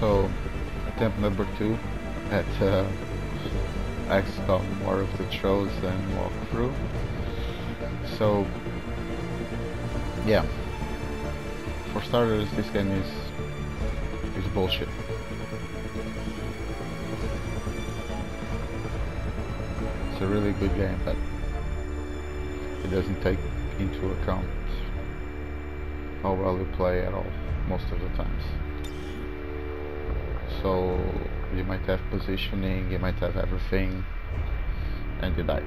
So, attempt number 2 at XCOM War of the Chosen walkthrough. So, yeah. For starters, this game is bullshit. It's a really good game, but it doesn't take into account how well you play at all, most of the times. So you might have positioning, you might have everything, and you die.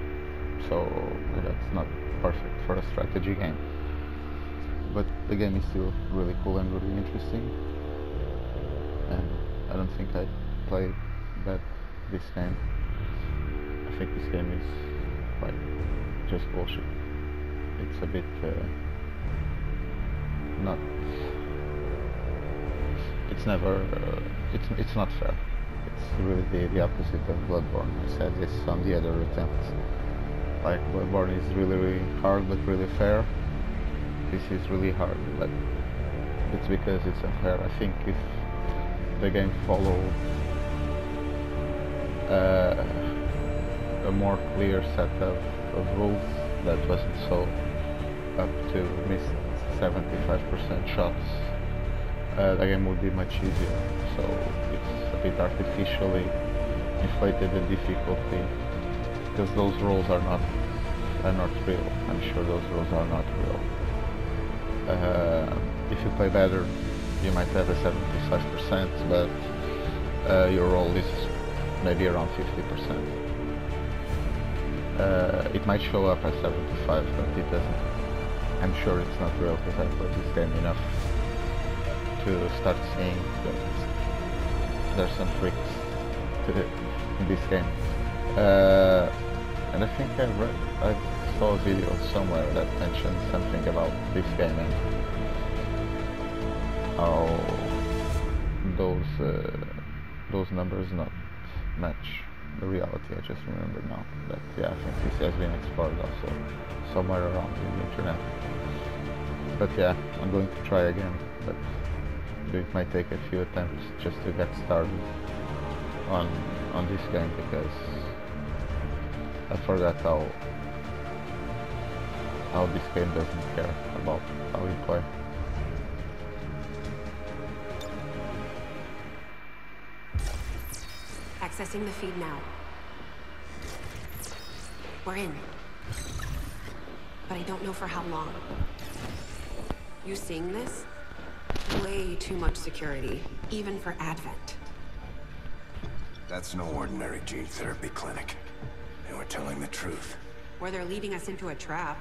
So that's not perfect for a strategy game. But the game is still really cool and really interesting. And I don't think I played this game. I think this game is like just bullshit. It's a bit not. It's never. It's not fair. It's really the opposite of Bloodborne. I said this on the other attempts. Like Bloodborne is really hard but really fair. This is really hard, but it's because it's unfair. I think if the game followed a more clear set of rules that wasn't so up to miss 75% shots, the game would be much easier. So it's a bit artificially inflated the difficulty because those rolls are not real. I'm sure those rolls are not real. If you play better, you might have a 75%, but your roll is maybe around 50%. It might show up as 75, but it doesn't. I'm sure it's not real because I played this game enough to start seeing that there's some tricks in this game. And I think I saw a video somewhere that mentioned something about this game and how those numbers not match the reality. I just remember now. But yeah, I think this has been explored also somewhere around in the internet. But yeah, I'm going to try again, but it might take a few attempts just to get started on this game because I forgot how this game doesn't care about how you play. Accessing the feed now. We're in. But I don't know for how long. You seeing this? Way too much security, even for Advent. That's no ordinary gene therapy clinic. And we're telling the truth. Or they're leading us into a trap.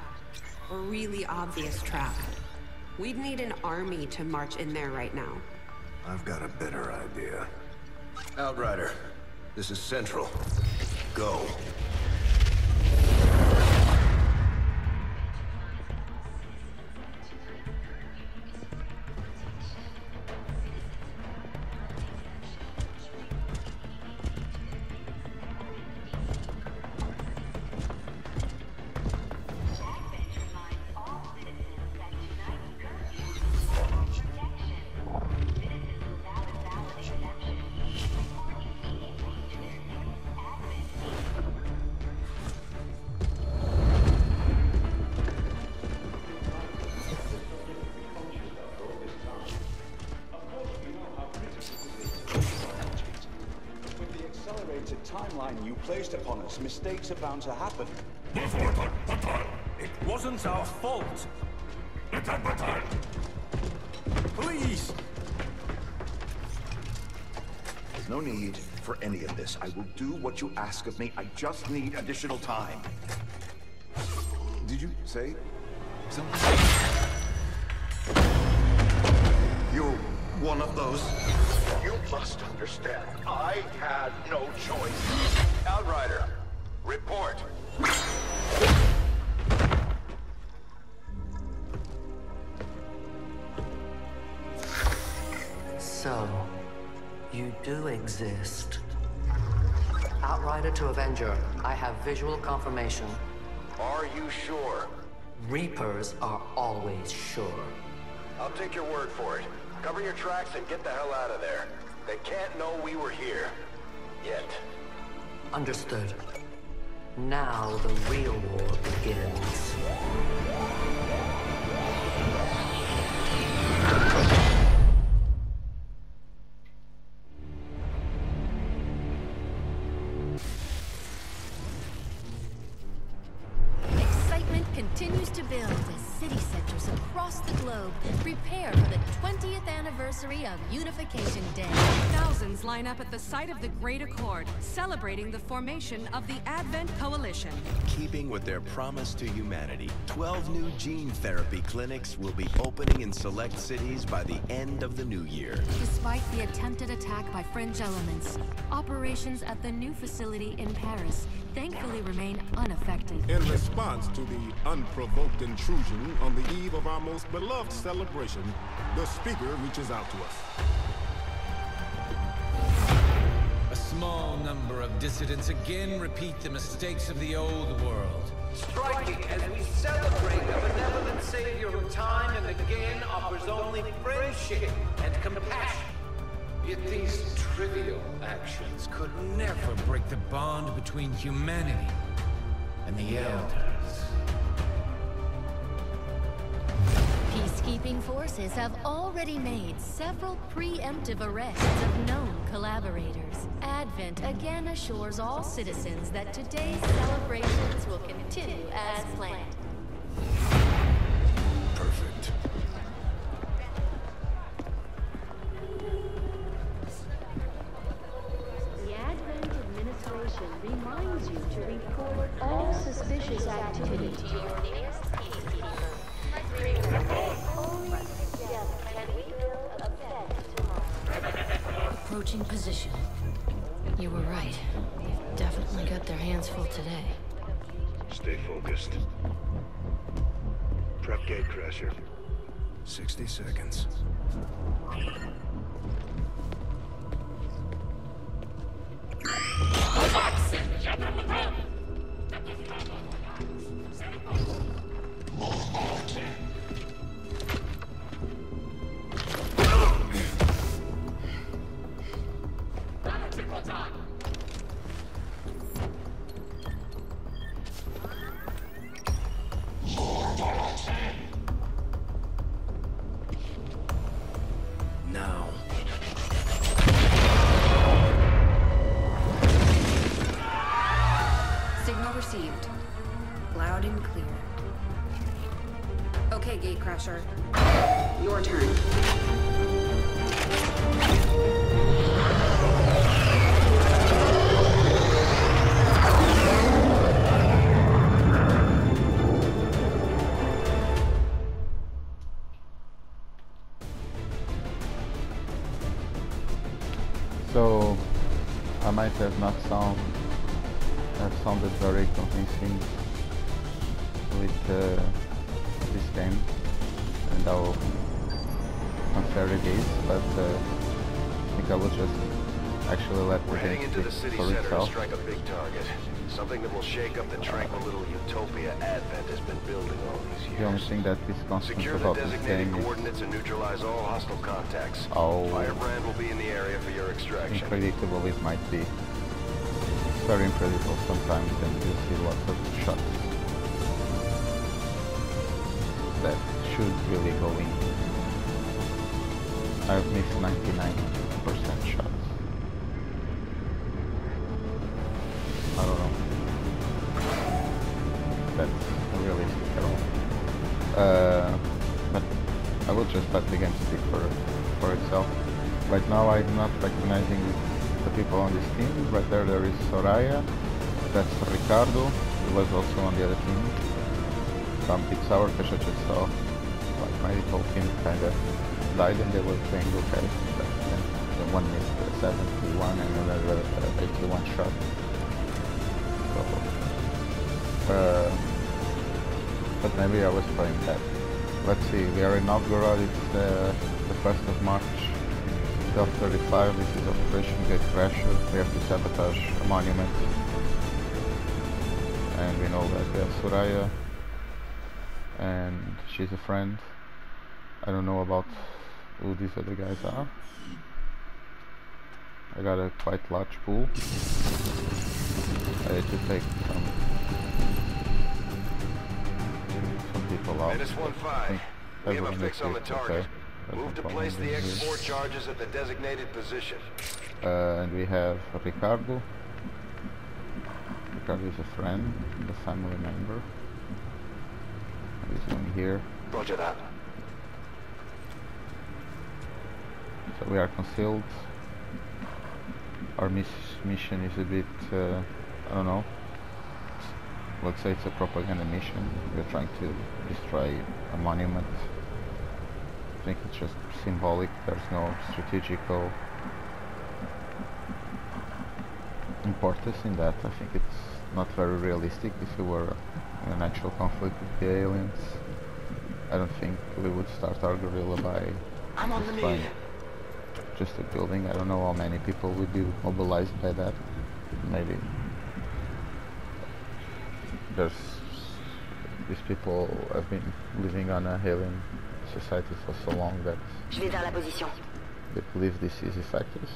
A really obvious trap. We'd need an army to march in there right now. I've got a better idea. Outrider, this is Central. Go. Timeline you placed upon us, mistakes are bound to happen. It wasn't our fault. Please! There's no need for any of this. I will do what you ask of me. I just need additional time. Did you say something? You're one of those? You must understand, I had no choice. Outrider, report. So, you do exist. Outrider to Avenger, I have visual confirmation. Are you sure? Reapers are always sure. I'll take your word for it. Cover your tracks and get the hell out of there. They can't know we were here. Yet. Understood. Now the real war begins. Excitement continues to build as city centers across the globe prepare for the 20th anniversary of Unification Day. Thousands line up at the site of the Great Accord, celebrating the formation of the Advent Coalition. Keeping with their promise to humanity, 12 new gene therapy clinics will be opening in select cities by the end of the new year. Despite the attempted attack by fringe elements, operations at the new facility in Paris thankfully remain unaffected. In response to the unprovoked intrusion on the eve of our most beloved celebration, the speaker reaches out to us. A small number of dissidents again repeat the mistakes of the old world. Striking as we celebrate a benevolent savior who time and again offers only friendship and compassion. Yet these trivial actions could never break the bond between humanity and the Elders. Peacekeeping forces have already made several preemptive arrests of known collaborators. Advent again assures all citizens that today's celebrations will continue as planned. Perfect. The Advent administration reminds you to report all suspicious activity to your nearest peacekeeper. Only together can we build a better tomorrow. Approaching position. You were right. They've definitely got their hands full today. Stay focused. Prep gate crasher. 60 seconds. Now. Signal received. Loud and clear. Okay, Gatecrasher. Your turn. So I might have not sounded very convincing with this game and how unfair it is, but I think I will just actually let the We're heading game into the speak city for center to itself. strike a big target. Something that will shake up the tranquil little utopia Advent has been building all these years. The only thing that is constant Secure the about this designated game is coordinates and neutralize all hostile contacts. how Firebrand will be in the area for your extraction. unpredictable it might be. It's very unpredictable sometimes, and you see lots of shots that should really go in. I've missed 99% shots. I don't know. That's realistic at all. But I will just let the game speak for itself. Right now I'm not recognizing the people on this team. Right there is Soraya. That's Ricardo, who was also on the other team. It's our because I just saw like my whole team kinda died and they were playing okay. But then one missed 71 and another 81 shot. So, but maybe I was playing that. Let's see, we are in Novgorod, it's the 1st of March, 12:35, this is Operation Gatecrasher. We have to sabotage a monument. And we know that we have Soraya, and she's a friend. I don't know about who these other guys are. I got a quite large pool. I had to take some people out. -15. We have a fix on the target. Okay. Move to place the X4 charges at the designated position. And we have Ricardo. Ricardo is a friend, a family member. He's going here. Roger that. So we are concealed. Our mission is a bit, I don't know. Let's say it's a propaganda mission. We're trying to destroy a monument. I think it's just symbolic. There's no strategical importance in that. I think it's not very realistic. If we were in an actual conflict with the aliens, I don't think we would start our guerrilla by destroying just a building. I don't know how many people would be mobilized by that. Maybe these people have been living on a alien society for so long that they believe this is effective.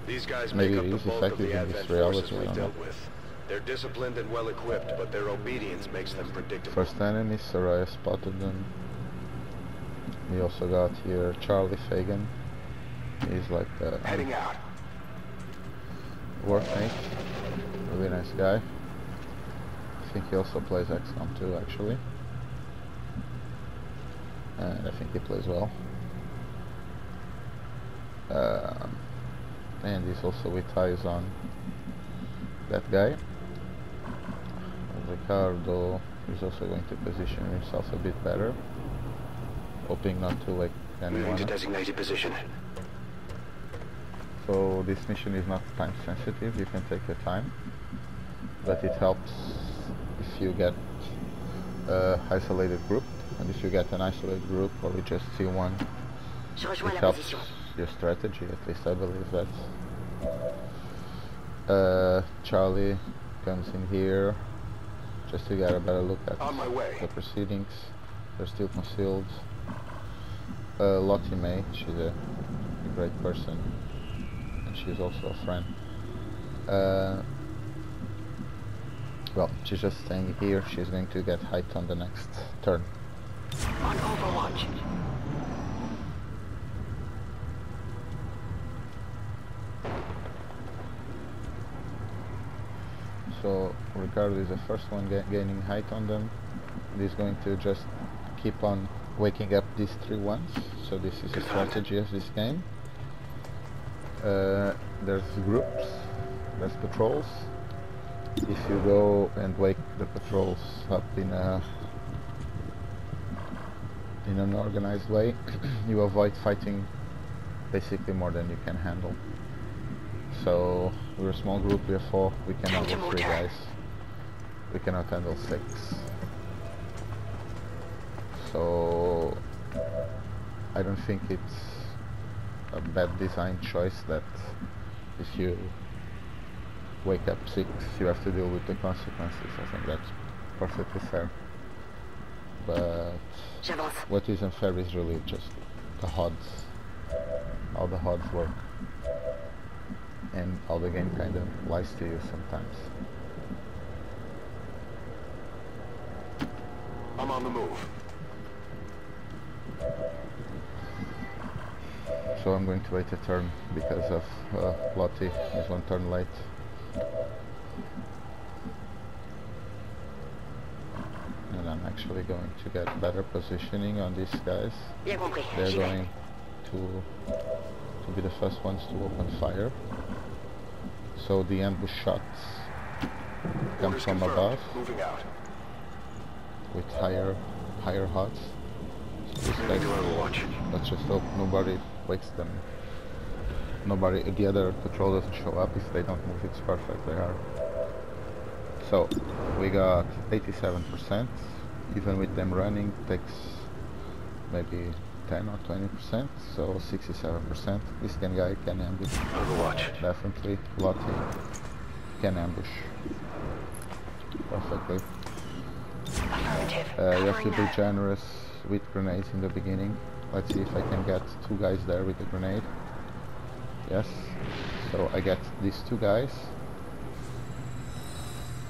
These guys Maybe make it up is the bulk of effective the in Advent this reality, forces we I don't know. dealt with. They're disciplined and well equipped, but their obedience makes them predictable. First enemy, Soraya spotted them. We also got here Charlie Fagan. He's like a Heading out. workmate, really nice guy. I think he also plays XCOM too, actually. And I think he plays well. And he's also with eyes on that guy. Ricardo is also going to position himself a bit better, hoping not to wake anyone up. Designated position. So this mission is not time sensitive, you can take your time, but it helps if you get an isolated group, and if you get an isolated group or you just see one, it helps your strategy, at least I believe that. Charlie comes in here just to get a better look at the proceedings. They're still concealed. Lottie May, she's a great person, and she's also a friend. Well, she's just staying here. She's going to get height on the next turn. On Overwatch. So Ricardo is the first one gaining height on them. He's going to just keep on waking up these 3 ones. So this is the strategy of this game. There's groups, there's patrols. If you go and wake the patrols up in an organized way, you avoid fighting basically more than you can handle. So we're a small group, we are 4, we can handle 3 guys. We cannot handle 6. So I don't think it's a bad design choice that if you wake up 6 you have to deal with the consequences. I think that's perfectly fair. But what is unfair is really just the HUDs, how the HUDs work, and how the game kind of lies to you sometimes. I'm on the move. So I'm going to wait a turn because of Lottie is 1 turn late. And I'm actually going to get better positioning on these guys. They're going to be the first ones to open fire. So the ambush shots come from above with higher HUDs. So this guy, let's just hope nobody wakes them. The other patrol doesn't show up. If they don't move, it's perfect. They are. So we got 87%. Even with them running, takes maybe 10 or 20%. So 67%. This guy can ambush. Overwatch. Definitely. Lottie can ambush perfectly. You have to be generous with grenades in the beginning. Let's see if I can get 2 guys there with a grenade. Yes. So I get these two guys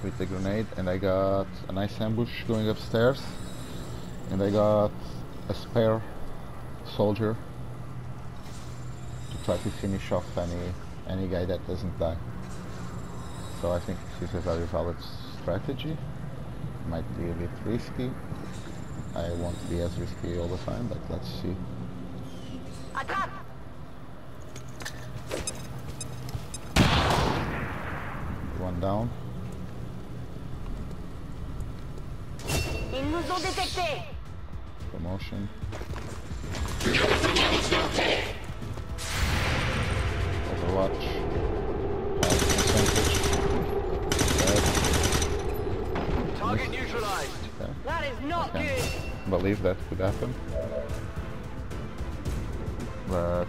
with the grenade, and I got a nice ambush going upstairs, and I got a spare soldier to try to finish off any guy that doesn't die. So I think this is a very valid strategy. Might be a bit risky. I won't be as risky all the time, but let's see. One down. Ils nous ont détectés. Promotion. Overwatch. High percentage. Target neutralized. Okay. That is not I good. can't believe that could happen. But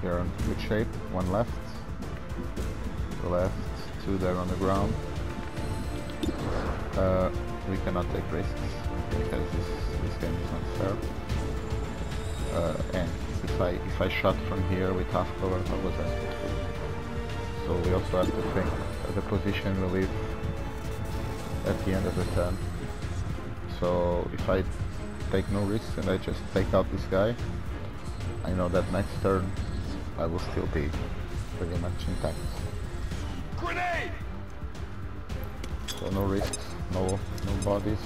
you're in good shape. One left. To the left. Two there on the ground. We cannot take risks because this game is not fair. And if I shot from here with half cover, how was that? So we also have to think of the position we leave at the end of the turn. So if I take no risks and I just take out this guy, I know that next turn I will still be pretty much intact. Grenade! So no risks, no bodies.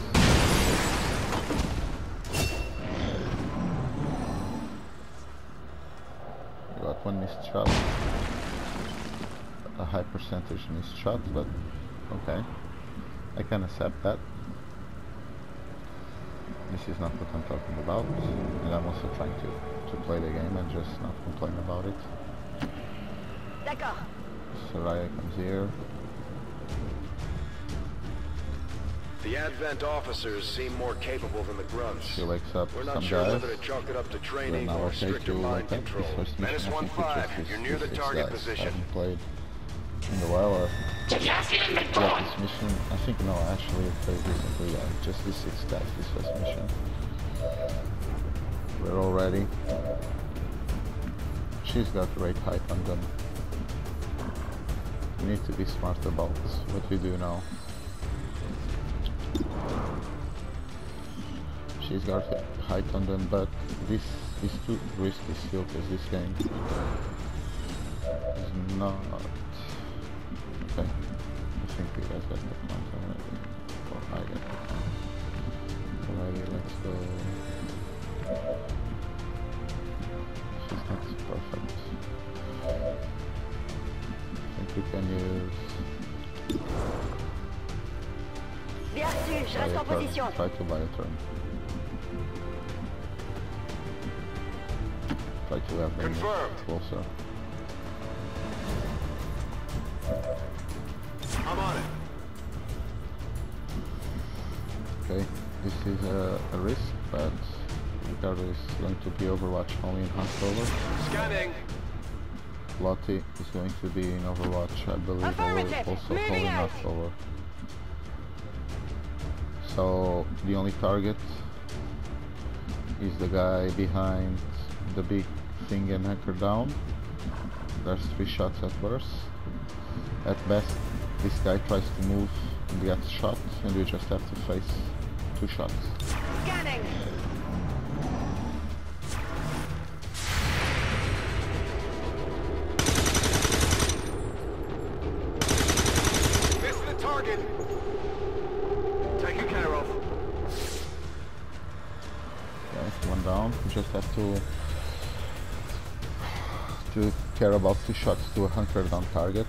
I got one missed shot. A high percentage missed shot, but okay. I can accept that. This is not what I'm talking about, and I'm also trying to play the game and just not complain about it. D'accord. Soraya comes here. The Advent officers seem more capable than the grunts. She wakes up We're some not sure guys. whether to chalk it up to We're training now or okay stricter to mind wake up. control. This first Menace mission, I think 1-5, it's just you're near the six target guys. position. Haven't played in a while, or yeah, this mission. I think no, actually I played recently. Yeah, just these 6 guys. This first mission. We're all ready. She's got great height on them. We need to be smart about what we do now. She's got height on them, but this is too risky still, because this game is not... Okay, I think you guys got the point already. Or I got the point. Alrighty, let's go. She's not perfect. I think we can use... Bien reçu, je reste en position. Try to buy a turn. Try to have them closer. I'm on it. Okay, this is a risk, but Ricardo is going to be Overwatch only in half cover. Scanning. Lottie is going to be in Overwatch, I believe, also only half cover. So the only target is the guy behind the big thing and anchor down. There's 3 shots at burst. At best, this guy tries to move and gets shot, and we just have to face 2 shots. Scanning. Miss the target. Taken care of. Okay, 1 down. We just have to care about 2 shots to a hunker down target.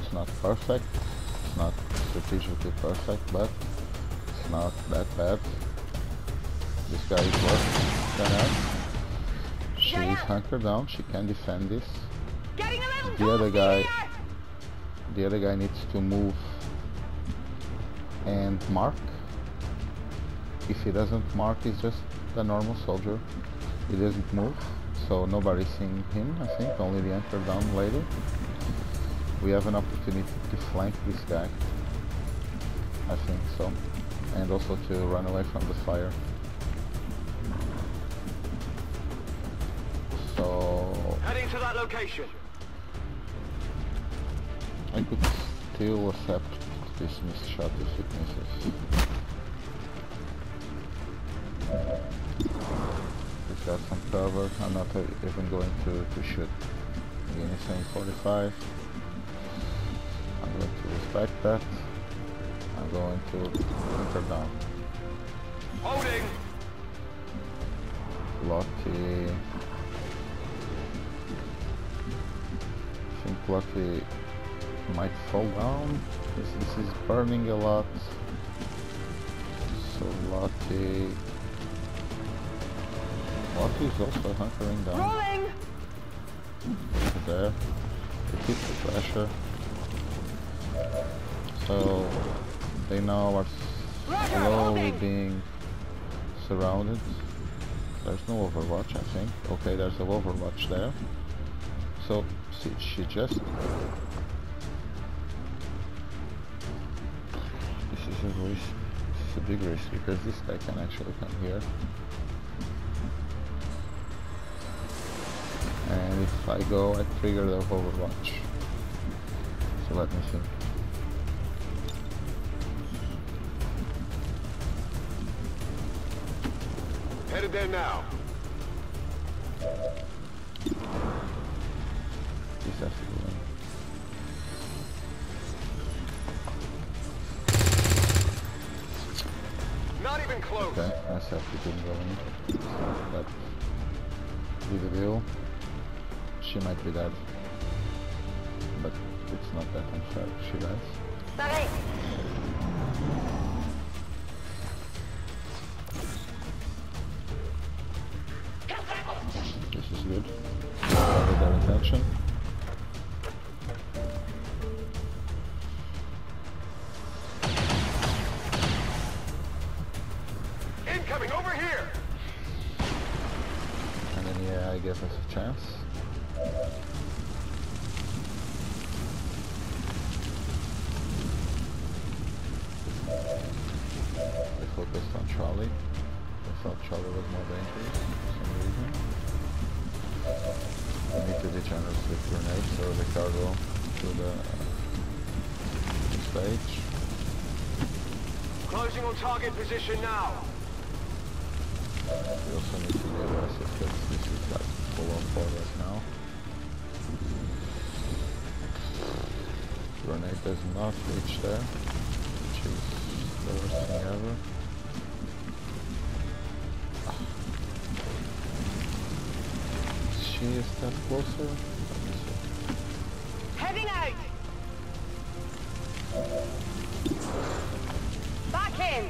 It's not perfect, it's not strategically perfect, but it's not that bad. This guy is worse than us. She is hunkered down, she can defend this. The other guy needs to move and mark. If he doesn't mark, he's just a normal soldier. He doesn't move, so nobody's seeing him, I think, only the anchor down later. We have an opportunity to flank this guy, I think so, and also to run away from the fire. So... Heading to that location. I could still accept this missed shot if it misses. He's got some cover. I'm not even going to shoot. Again, he's saying 45. I'm going to respect that. I'm going to hunker down. Holding! Lucky. I think Lucky might fall down because this is burning a lot. So Lucky is also hunkering down. Rolling! There. To keep the pressure. So they now are slowly being surrounded. There's no overwatch, I think. Okay, there's an overwatch there. So see, she just... This is a risk. This is a big risk because this guy can actually come here. And if I go, I trigger the overwatch. So let me see. Headed there now. This has to go in. Not even close. Okay, SF didn't go in. But be the deal. She might be dead. But it's not that unfair if she dies. This is good. Cover their attention. Incoming over here. And then yeah, I guess there's a chance. They focused on Charlie. They thought Charlie was more dangerous for some reason. I need to be generous with grenades, so Ricardo to the stage. Closing on target position now. We also need to be aggressive because this is like full on forward now. Grenade does not reach there, which is the worst thing ever. Is she a step closer? Let me see. Heading out! Back in!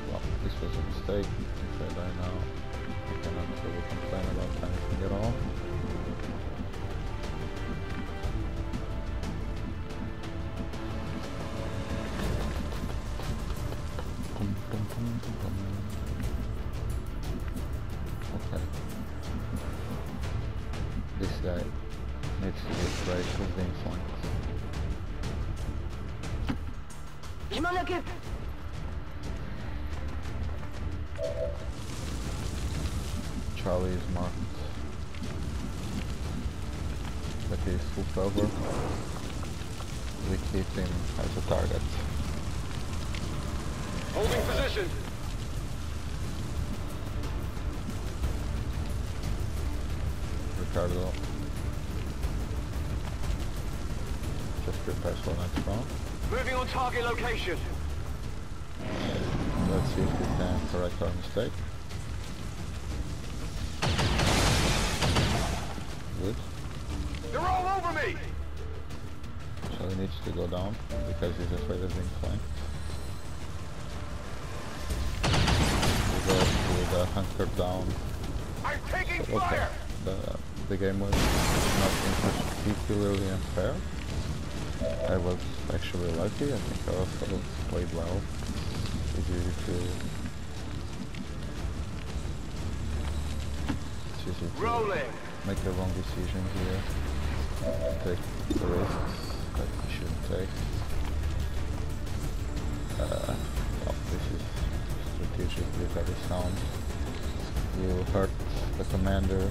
Well, this was a mistake. If I die now, I cannot really complain about anything at all. Okay. This guy needs to be afraid of being flanked. Je m'en occupe! Charlie is marked. But he is full cover. We keep him as a target. Holding position. Ricardo just prepares for next round. Moving on target location. Let's see if we can correct our mistake. Good. They're all over me. So he needs to go down because he's afraid of being flanked. We go with a hunker down. I'm taking Okay. fire. The game was not particularly unfair. I was actually lucky. I think I also played well. It's easy to Rolling. make the wrong decision here. Take the risks that you shouldn't take. Well, this is strategically very sound. You hurt the commander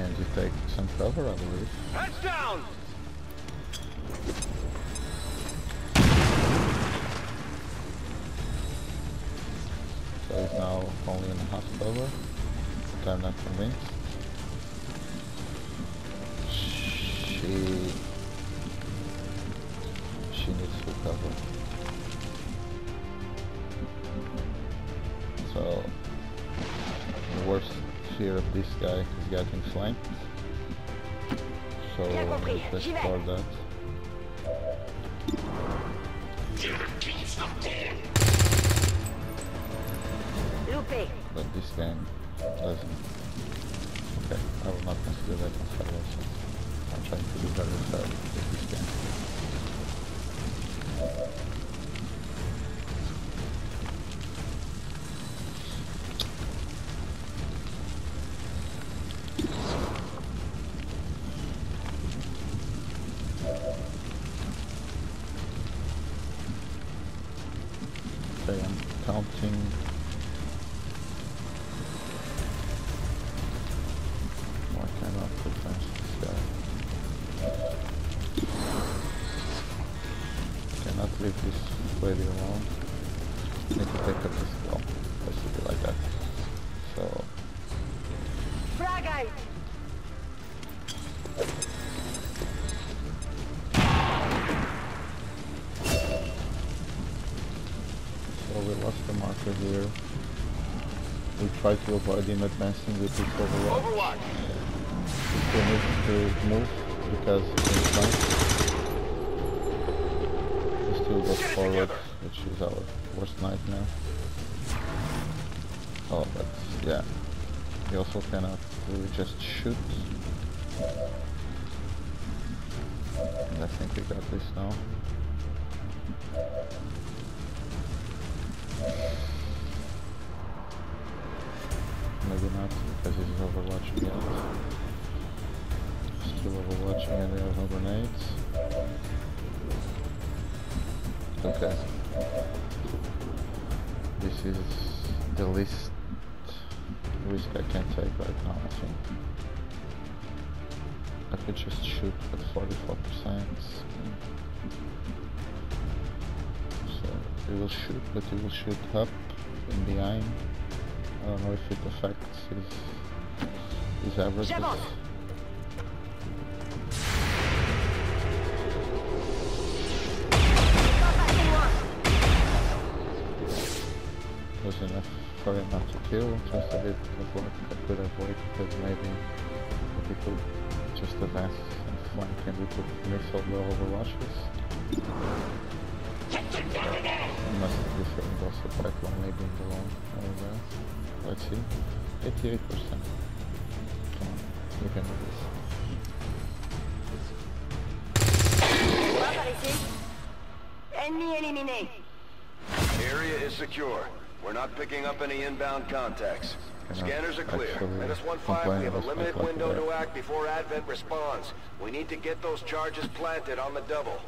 And you take some cover, I believe. Heads down! So he's now only in half cover, but I'm not convinced. She needs full cover. So the worst fear of this guy is getting flanked. So let's explore that. But this game doesn't. Okay, I will not consider that on salvation. I'm trying to do very fair with this game. Okay, I'm counting. Why cannot defense this guy? Cannot leave this lady alone. Need to pick up this girl. Has to be like that. So Fragite! So we lost the marker here. We try to avoid him advancing with his overwatch. He still needs to move because he's flank. He still goes forward, which is our worst nightmare. Oh, but yeah. We also cannot just shoot. And I think we got this now. Maybe not, because he's overwatching it. Still overwatching and they have no grenades. Okay. This is the least risk I can take right now, I think. I could just shoot at 44%. So he will shoot, but he will shoot up and behind. I don't know if it affects his averages. Was enough for him not to kill, just a bit of what I could avoid, because maybe if he could just advance and flank and we could miss all the overwatches. Must be feeling also quite lonely being alone over there. Let's see. 88%. Come on, we can do this. Area is secure. We're not picking up any inbound contacts. Scanners are clear. NS-15, we have a limited window to act before Advent responds. We need to get those charges planted on the double.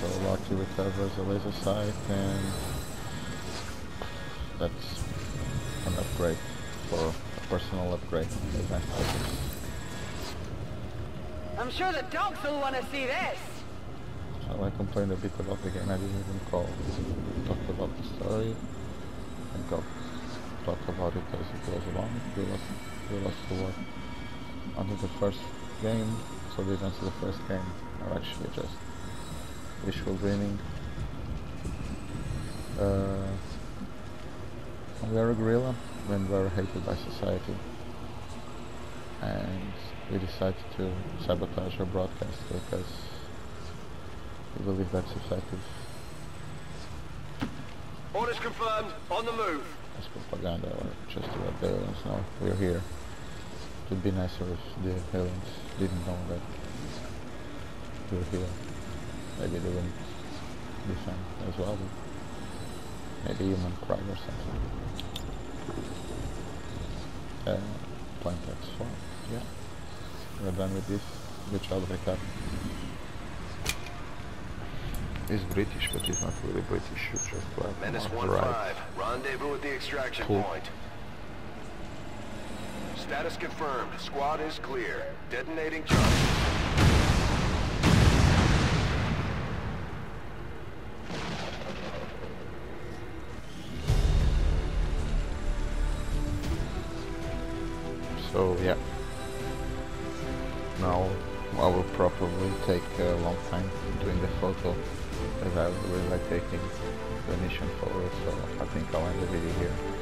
So Loki recovers a laser sight, and that's an upgrade for a personal upgrade. I'm sure the dogs will want to see this. So I complained a bit about the game. I didn't even talk about the story. And talk about it as it goes along. We lost the war under the first game, so the events of the first game are actually just visual dreaming. We are a guerrilla when we are hated by society, and we decided to sabotage our broadcast because we believe that's effective. Orders confirmed. On the move. As propaganda, or just to let the aliens know we're here. It would be nicer if the aliens didn't know that we're here. Maybe they wouldn't defend as well. Maybe human pride or something. Plant X4. Yeah. We're done with this. Good job, Ricardo. He's British, but he's not really British. He's just like Menace more 1-5. right. Rendezvous at the extraction Cool. point. Status confirmed. Squad is clear. Detonating charges. So yeah. Now I will probably take a long time doing the photo, as I really like taking the mission forward, so I think I'll end the video here.